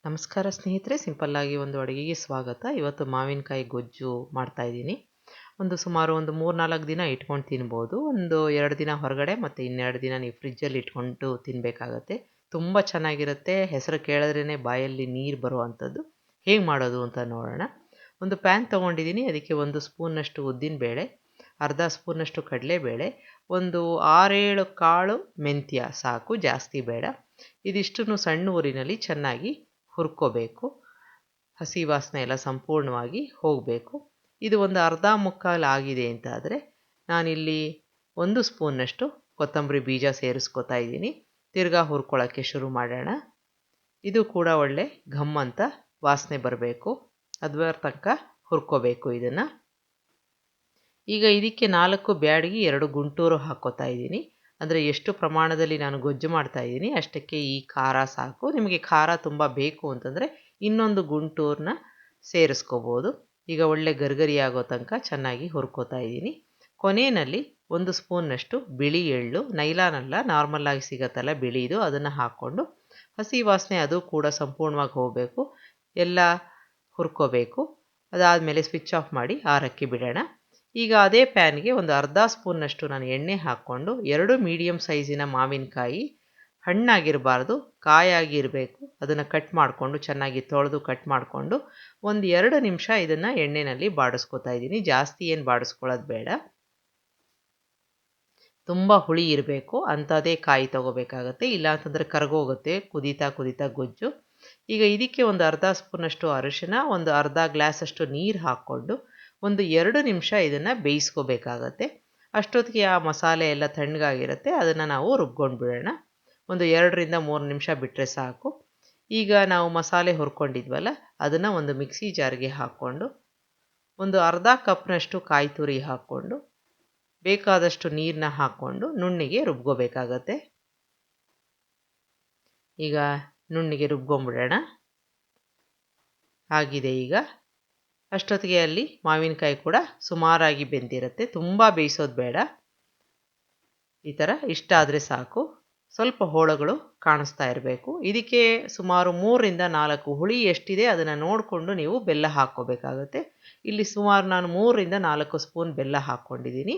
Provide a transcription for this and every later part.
ನಮಸ್ಕಾರ ಸ್ನೇಹಿತರೆ, ಸಿಂಪಲ್ ಆಗಿ ಒಂದು ಅಡುಗೆಗೆ ಸ್ವಾಗತ. ಇವತ್ತು ಮಾವಿನಕಾಯಿ ಗೊಜ್ಜು ಮಾಡ್ತಾ ಇದ್ದೀನಿ. ಸುಮಾರು 3-4 ದಿನ ಇಟ್ಕೊಂಡು ತಿನ್ಬೋದು. 2 ದಿನ ಹೊರಗಡೆ ಮತ್ತು 2 ದಿನ ನೀವು ಫ್ರಿಜ್ಜಲ್ಲಿ ಇಟ್ಕೊಂಡು ತಿನ್ನಬೇಕಾಗತ್ತೆ. ತುಂಬ ಚೆನ್ನಾಗಿರುತ್ತೆ. ಹೆಸರು ಕೇಳಿದ್ರೇ ಬಾಯಲ್ಲಿ ನೀರು ಬರುವಂಥದ್ದು. ಹೇಗೆ ಮಾಡೋದು ಅಂತ ನೋಡೋಣ. ಒಂದು ಪ್ಯಾನ್ ತೊಗೊಂಡಿದ್ದೀನಿ. ಅದಕ್ಕೆ 1 ಸ್ಪೂನ್ನಷ್ಟು ಉದ್ದಿನಬೇಳೆ, ಅರ್ಧ ಸ್ಪೂನ್ನಷ್ಟು ಕಡಲೆಬೇಳೆ, 6-7 ಕಾಳು ಮೆಂತ್ಯ ಸಾಕು, ಜಾಸ್ತಿ ಬೇಡ. ಇದಿಷ್ಟನ್ನು ಸಣ್ಣ ಊರಿನಲ್ಲಿ ಚೆನ್ನಾಗಿ ಹುರ್ಕೋಬೇಕು. ಹಸಿ ವಾಸನೆ ಎಲ್ಲ ಸಂಪೂರ್ಣವಾಗಿ ಹೋಗಬೇಕು. ಇದು ಅರ್ಧ ಮುಕ್ಕಾಲು ಆಗಿದೆ ಅಂತಾದರೆ ನಾನಿಲ್ಲಿ 1 ಸ್ಪೂನ್ನಷ್ಟು ಕೊತ್ತಂಬರಿ ಬೀಜ ಸೇರಿಸ್ಕೊತಾ ಇದ್ದೀನಿ. ತಿರ್ಗಾ ಹುರ್ಕೊಳ್ಳೋಕ್ಕೆ ಶುರು ಮಾಡೋಣ. ಇದು ಕೂಡ ಒಳ್ಳೆ ಘಮ್ ಅಂತ ವಾಸನೆ ಬರಬೇಕು. ಅದರ ತನಕ ಹುರ್ಕೋಬೇಕು ಇದನ್ನು. ಈಗ ಇದಕ್ಕೆ 4 ಬ್ಯಾಡಗಿ 2 ಗುಂಟೂರು ಹಾಕ್ಕೋತಾ ಇದ್ದೀನಿ. ಅಂದರೆ ಎಷ್ಟು ಪ್ರಮಾಣದಲ್ಲಿ ನಾನು ಗೊಜ್ಜು ಮಾಡ್ತಾ ಇದ್ದೀನಿ ಅಷ್ಟಕ್ಕೆ ಈ ಖಾರ ಸಾಕು. ನಿಮಗೆ ಖಾರ ತುಂಬ ಬೇಕು ಅಂತಂದರೆ ಇನ್ನೊಂದು ಗುಂಟೂರನ್ನ ಸೇರಿಸ್ಕೋಬೋದು. ಈಗ ಒಳ್ಳೆ ಗರ್ಗರಿ ಆಗೋ ತನಕ ಚೆನ್ನಾಗಿ ಹುರ್ಕೋತಾ ಇದ್ದೀನಿ. ಕೊನೆಯಲ್ಲಿ 1 ಸ್ಪೂನ್ನಷ್ಟು ಬಿಳಿ ಎಳ್ಳು, ನೈಲಾನಲ್ಲ, ನಾರ್ಮಲ್ಲಾಗಿ ಸಿಗತ್ತಲ್ಲ ಬಿಳಿದು, ಅದನ್ನು ಹಾಕ್ಕೊಂಡು ಹಸಿ ವಾಸನೆ ಅದು ಕೂಡ ಸಂಪೂರ್ಣವಾಗಿ ಹೋಗಬೇಕು. ಎಲ್ಲ ಹುರ್ಕೋಬೇಕು. ಅದಾದಮೇಲೆ ಸ್ವಿಚ್ ಆಫ್ ಮಾಡಿ ಆರಕ್ಕೆ ಬಿಡೋಣ. ಈಗ ಅದೇ ಪ್ಯಾನ್ಗೆ ಅರ್ಧ ಸ್ಪೂನ್ನಷ್ಟು ನಾನು ಎಣ್ಣೆ ಹಾಕ್ಕೊಂಡು 2 ಮೀಡಿಯಮ್ ಸೈಜಿನ ಮಾವಿನಕಾಯಿ, ಹಣ್ಣಾಗಿರಬಾರ್ದು, ಕಾಯಾಗಿರಬೇಕು, ಅದನ್ನು ಕಟ್ ಮಾಡಿಕೊಂಡು ಚೆನ್ನಾಗಿ ತೊಳೆದು ಕಟ್ ಮಾಡಿಕೊಂಡು 2 ನಿಮಿಷ ಇದನ್ನು ಎಣ್ಣೆಯಲ್ಲಿ ಬಾಡಿಸ್ಕೊತಾ ಇದ್ದೀನಿ. ಜಾಸ್ತಿ ಏನು ಬಾಡಿಸ್ಕೊಳ್ಳೋದು ಬೇಡ. ತುಂಬ ಹುಳಿ ಇರಬೇಕು ಅಂಥದ್ದೇ ಕಾಯಿ ತೊಗೋಬೇಕಾಗತ್ತೆ. ಇಲ್ಲಾಂತಂದರೆ ಕರಗೋಗುತ್ತೆ ಕುದೀತಾ ಗೊಜ್ಜು. ಈಗ ಇದಕ್ಕೆ ಅರ್ಧ ಸ್ಪೂನಷ್ಟು ಅರಿಶಿನ, ಅರ್ಧ ಗ್ಲಾಸಷ್ಟು ನೀರು ಹಾಕ್ಕೊಂಡು 2 ನಿಮಿಷ ಇದನ್ನು ಬೇಯಿಸ್ಕೋಬೇಕಾಗತ್ತೆ. ಅಷ್ಟೊತ್ತಿಗೆ ಆ ಮಸಾಲೆ ಎಲ್ಲ ತಣ್ಣಗಾಗಿರುತ್ತೆ. ಅದನ್ನು ನಾವು ರುಬ್ಕೊಂಡು ಬಿಡೋಣ. 2-3 ನಿಮಿಷ ಬಿಟ್ಟರೆ ಸಾಕು. ಈಗ ನಾವು ಮಸಾಲೆ ಹುರ್ಕೊಂಡಿದ್ವಲ್ಲ ಅದನ್ನು ಮಿಕ್ಸಿ ಜಾರ್ಗೆ ಹಾಕ್ಕೊಂಡು ಅರ್ಧ ಕಪ್ನಷ್ಟು ಕಾಯಿ ತುರಿ ಹಾಕ್ಕೊಂಡು ಬೇಕಾದಷ್ಟು ನೀರನ್ನ ಹಾಕ್ಕೊಂಡು ನುಣ್ಣಿಗೆ ರುಬ್ಕೋಬೇಕಾಗತ್ತೆ. ಈಗ ನುಣ್ಣಿಗೆ ರುಬ್ಕೊಂಬಿಡೋಣ. ಆಗಿದೆ ಈಗ. ಅಷ್ಟೊತ್ತಿಗೆ ಅಲ್ಲಿ ಮಾವಿನಕಾಯಿ ಕೂಡ ಸುಮಾರಾಗಿ ಬೆಂದಿರುತ್ತೆ. ತುಂಬ ಬೇಯಿಸೋದು ಬೇಡ. ಈ ಥರ ಇಷ್ಟ ಆದರೆ ಸಾಕು. ಸ್ವಲ್ಪ ಹೋಳುಗಳು ಕಾಣಿಸ್ತಾ ಇರಬೇಕು. ಇದಕ್ಕೆ ಸುಮಾರು 3-4 ಹುಳಿ ಎಷ್ಟಿದೆ ಅದನ್ನು ನೋಡಿಕೊಂಡು ನೀವು ಬೆಲ್ಲ ಹಾಕ್ಕೋಬೇಕಾಗತ್ತೆ. ಇಲ್ಲಿ ಸುಮಾರು ನಾನು 3-4 ಸ್ಪೂನ್ ಬೆಲ್ಲ ಹಾಕ್ಕೊಂಡಿದ್ದೀನಿ.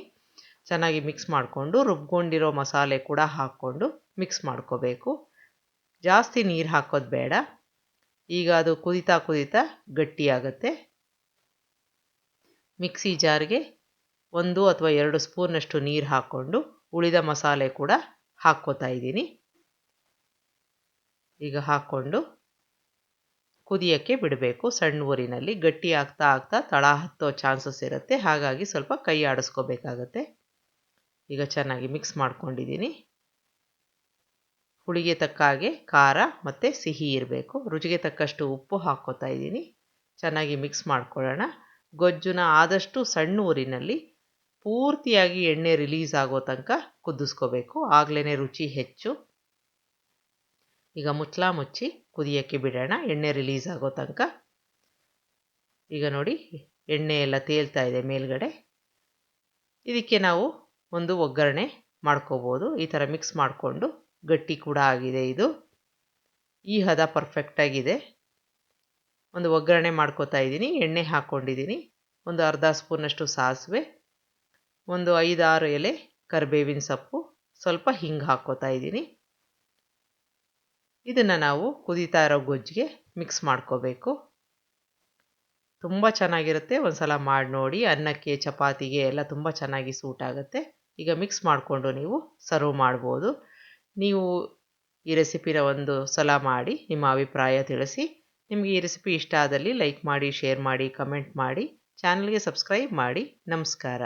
ಚೆನ್ನಾಗಿ ಮಿಕ್ಸ್ ಮಾಡಿಕೊಂಡು ರುಬ್ಕೊಂಡಿರೋ ಮಸಾಲೆ ಕೂಡ ಹಾಕ್ಕೊಂಡು ಮಿಕ್ಸ್ ಮಾಡ್ಕೋಬೇಕು. ಜಾಸ್ತಿ ನೀರು ಹಾಕೋದು ಬೇಡ. ಈಗ ಅದು ಕುದೀತಾ ಗಟ್ಟಿಯಾಗುತ್ತೆ. ಮಿಕ್ಸಿ ಜಾರ್ಗೆ 1 ಅಥವಾ 2 ಸ್ಪೂನ್ನಷ್ಟು ನೀರು ಹಾಕ್ಕೊಂಡು ಉಳಿದ ಮಸಾಲೆ ಕೂಡ ಹಾಕ್ಕೋತಾ ಇದ್ದೀನಿ. ಈಗ ಹಾಕ್ಕೊಂಡು ಕುದಿಯೋಕ್ಕೆ ಬಿಡಬೇಕು. ಸಣ್ಣ ಊರಿನಲ್ಲಿ ಗಟ್ಟಿ ಆಗ್ತಾ ತಳ ಹತ್ತೋ ಚಾನ್ಸಸ್ ಇರುತ್ತೆ. ಹಾಗಾಗಿ ಸ್ವಲ್ಪ ಕೈ ಆಡಿಸ್ಕೋಬೇಕಾಗತ್ತೆ. ಈಗ ಚೆನ್ನಾಗಿ ಮಿಕ್ಸ್ ಮಾಡ್ಕೊಂಡಿದ್ದೀನಿ. ಹುಳಿಗೆ ತಕ್ಕ ಹಾಗೆ ಖಾರ ಮತ್ತು ಸಿಹಿ ಇರಬೇಕು. ರುಚಿಗೆ ತಕ್ಕಷ್ಟು ಉಪ್ಪು ಹಾಕ್ಕೋತಾ ಇದ್ದೀನಿ. ಚೆನ್ನಾಗಿ ಮಿಕ್ಸ್ ಮಾಡ್ಕೊಳ್ಳೋಣ. ಗೊಜ್ಜುನ ಆದಷ್ಟು ಸಣ್ಣ ಊರಿನಲ್ಲಿ ಪೂರ್ತಿಯಾಗಿ ಎಣ್ಣೆ ರಿಲೀಸ್ ಆಗೋ ತನಕ ಕುದಿಸ್ಕೋಬೇಕು. ಆಗಲೇ ರುಚಿ ಹೆಚ್ಚು. ಈಗ ಮುಚ್ಚಿ ಕುದಿಯೋಕ್ಕೆ ಬಿಡೋಣ ಎಣ್ಣೆ ರಿಲೀಸ್ ಆಗೋ ತನಕ. ಈಗ ನೋಡಿ ಎಣ್ಣೆ ಎಲ್ಲ ತೇಲ್ತಾ ಇದೆ ಮೇಲ್ಗಡೆ. ಇದಕ್ಕೆ ನಾವು ಒಗ್ಗರಣೆ ಮಾಡ್ಕೋಬೋದು. ಈ ಥರ ಮಿಕ್ಸ್ ಮಾಡಿಕೊಂಡು ಗಟ್ಟಿ ಕೂಡ ಆಗಿದೆ ಇದು. ಈ ಹದ ಪರ್ಫೆಕ್ಟಾಗಿದೆ. ಒಗ್ಗರಣೆ ಮಾಡ್ಕೋತಾ ಇದ್ದೀನಿ. ಎಣ್ಣೆ ಹಾಕ್ಕೊಂಡಿದ್ದೀನಿ. ಅರ್ಧ ಸ್ಪೂನಷ್ಟು ಸಾಸಿವೆ, 5-6 ಎಲೆ ಕರಿಬೇವಿನ ಸೊಪ್ಪು, ಸ್ವಲ್ಪ ಹಿಂಗ್ ಹಾಕ್ಕೋತಾ ಇದ್ದೀನಿ. ಇದನ್ನು ನಾವು ಕುದೀತಾ ಇರೋ ಗೊಜ್ಜಿಗೆ ಮಿಕ್ಸ್ ಮಾಡ್ಕೋಬೇಕು. ತುಂಬ ಚೆನ್ನಾಗಿರುತ್ತೆ. ಒಂದ್ಸಲ ಮಾಡಿ ನೋಡಿ. ಅನ್ನಕ್ಕೆ, ಚಪಾತಿಗೆ ಎಲ್ಲ ತುಂಬ ಚೆನ್ನಾಗಿ ಸೂಟ್ ಆಗುತ್ತೆ. ಈಗ ಮಿಕ್ಸ್ ಮಾಡಿಕೊಂಡು ನೀವು ಸರ್ವ್ ಮಾಡ್ಬೋದು. ನೀವು ಈ ರೆಸಿಪಿನ ಸಲ ಮಾಡಿ ನಿಮ್ಮ ಅಭಿಪ್ರಾಯ ತಿಳಿಸಿ. ನಿಮಗೆ ಈ ರೆಸಿಪಿ ಇಷ್ಟ ಆದಲ್ಲಿ ಲೈಕ್ ಮಾಡಿ, ಶೇರ್ ಮಾಡಿ, ಕಮೆಂಟ್ ಮಾಡಿ. ಚಾನಲ್ಗೆ ಸಬ್ಸ್ಕ್ರೈಬ್ ಮಾಡಿ. ನಮಸ್ಕಾರ.